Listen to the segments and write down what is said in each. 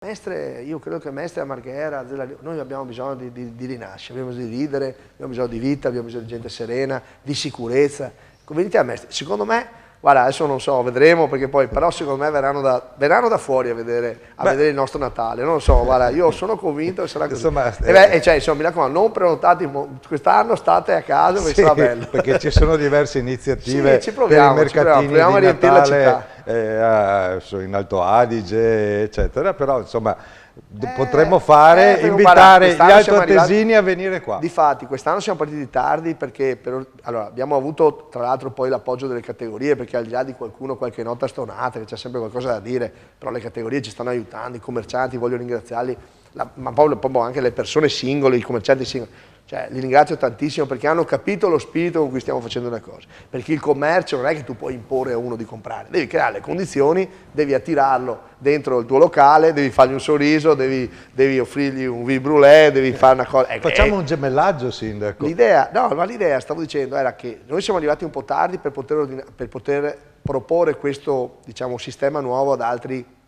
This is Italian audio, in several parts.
Mestre, io credo che Mestre a Marghera, noi abbiamo bisogno di rinascere, abbiamo bisogno di ridere, abbiamo bisogno di vita, abbiamo bisogno di gente serena, di sicurezza. Venite a Mestre, secondo me, guarda, adesso non so, vedremo perché poi, però secondo me verranno da fuori a vedere il nostro Natale, non lo so, guarda, io sono convinto che sarà così. Insomma, Cioè, insomma, mi raccomando, non prenotate, quest'anno state a casa perché sarà bello. Perché ci sono diverse iniziative sì, per i mercatini proviamo a riempire la città. in Alto Adige, eccetera, però insomma potremmo invitare gli altoatesini a venire qua. Difatti, quest'anno siamo partiti tardi perché allora, abbiamo avuto tra l'altro poi l'appoggio delle categorie, perché al di là di qualcuno qualche nota stonata, che c'è sempre qualcosa da dire, però le categorie ci stanno aiutando, i commercianti, voglio ringraziarli, ma poi anche le persone singole, i commercianti singoli. Cioè, li ringrazio tantissimo perché hanno capito lo spirito con cui stiamo facendo una cosa. Perché il commercio non è che tu puoi imporre a uno di comprare, devi creare le condizioni, devi attirarlo dentro il tuo locale, devi fargli un sorriso, devi offrirgli un vin brûlé, devi fare una cosa. Facciamo un gemellaggio, Sindaco. L'idea, stavo dicendo, era che noi siamo arrivati un po' tardi per poter proporre questo, diciamo, sistema nuovo ad altri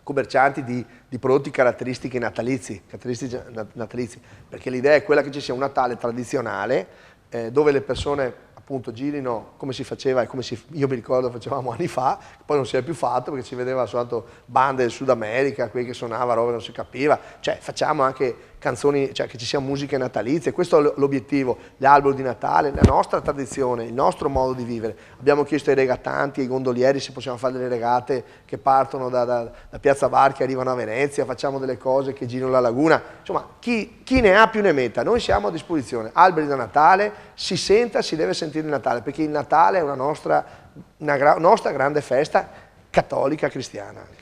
commercianti di prodotti caratteristici natalizi, perché l'idea è quella che ci sia un Natale tradizionale dove le persone appunto girino come si faceva e io mi ricordo facevamo anni fa, poi non si è più fatto perché si vedeva soltanto bande del Sud America, quelli che suonava roba che non si capiva, cioè facciamo anche canzoni, cioè che ci sia musiche natalizie, questo è l'obiettivo, gli alberi di Natale, la nostra tradizione, il nostro modo di vivere. Abbiamo chiesto ai regatanti, ai gondolieri se possiamo fare delle regate che partono da Piazza Varchi e arrivano a Venezia, facciamo delle cose che girano la laguna, insomma chi ne ha più ne metta, noi siamo a disposizione, alberi da Natale, si deve sentire il Natale, perché il Natale è una nostra grande festa cattolica cristiana.